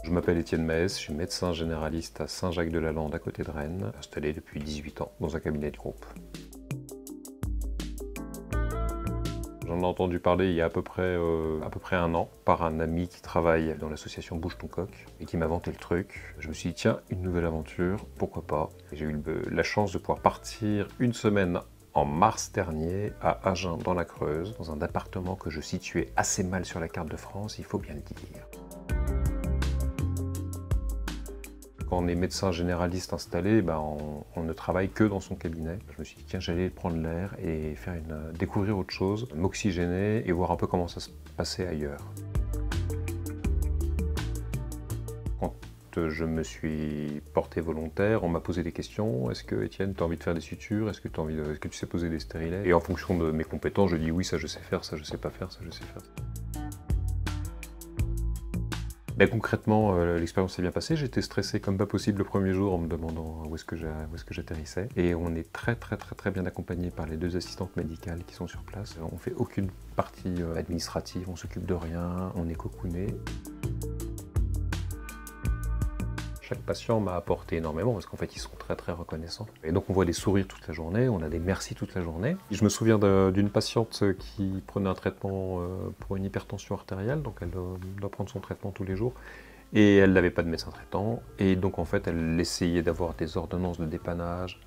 Je m'appelle Étienne Maes, je suis médecin généraliste à Saint-Jacques-de-la-Lande à côté de Rennes, installé depuis 18 ans dans un cabinet de groupe. J'en ai entendu parler il y a à peu près un an par un ami qui travaille dans l'association Bouge ton coq et qui m'a vanté le truc. Je me suis dit tiens, une nouvelle aventure, pourquoi pas. J'ai eu la chance de pouvoir partir une semaine en mars dernier à Agen dans la Creuse, dans un département que je situais assez mal sur la carte de France, il faut bien le dire. Quand on est médecin généraliste installé, on ne travaille que dans son cabinet. Je me suis dit, tiens, j'allais prendre l'air et découvrir autre chose, m'oxygéner et voir un peu comment ça se passait ailleurs. Quand je me suis porté volontaire, on m'a posé des questions. Est-ce que, Étienne, tu as envie de faire des sutures? Est-ce que tu sais poser des stérilets? Et en fonction de mes compétences, je dis oui, ça je sais faire, ça je sais pas faire, ça je sais faire. Concrètement, l'expérience s'est bien passée. J'étais stressé comme pas possible le premier jour en me demandant où est-ce que j'atterrissais. Et on est très bien accompagné par les 2 assistantes médicales qui sont sur place. On fait aucune partie administrative, on s'occupe de rien, on est cocooné. Chaque patient m'a apporté énormément parce qu'en fait ils sont très reconnaissants. Et donc on voit des sourires toute la journée, on a des merci toute la journée. Je me souviens d'une patiente qui prenait un traitement pour une hypertension artérielle, donc elle doit prendre son traitement tous les jours. Et elle n'avait pas de médecin traitant, et donc en fait elle essayait d'avoir des ordonnances de dépannage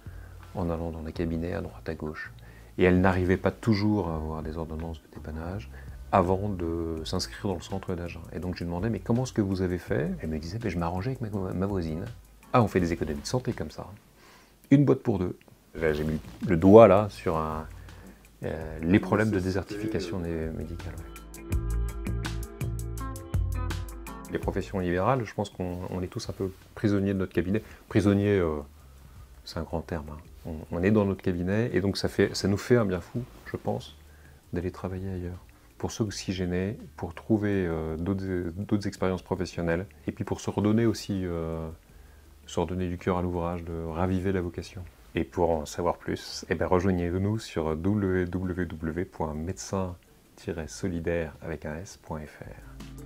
en allant dans les cabinets à droite à gauche. Et elle n'arrivait pas toujours à avoir des ordonnances de dépannage avant de s'inscrire dans le centre d'Agen. Et donc je lui demandais, mais comment est-ce que vous avez fait? Elle me disait, je m'arrangeais avec ma voisine. Ah, on fait des économies de santé comme ça. Une boîte pour 2. J'ai mis le doigt là sur les problèmes de désertification médicale. Ouais. Les professions libérales, je pense qu'on est tous un peu prisonniers de notre cabinet. Prisonniers, c'est un grand terme. Hein. On est dans notre cabinet et donc ça nous fait un bien fou, je pense, d'aller travailler ailleurs. Pour s'oxygéner, pour trouver d'autres expériences professionnelles, et puis pour se redonner aussi, se redonner du cœur à l'ouvrage, de raviver la vocation. Et pour en savoir plus, rejoignez-nous sur www.médecin-solidaire.fr.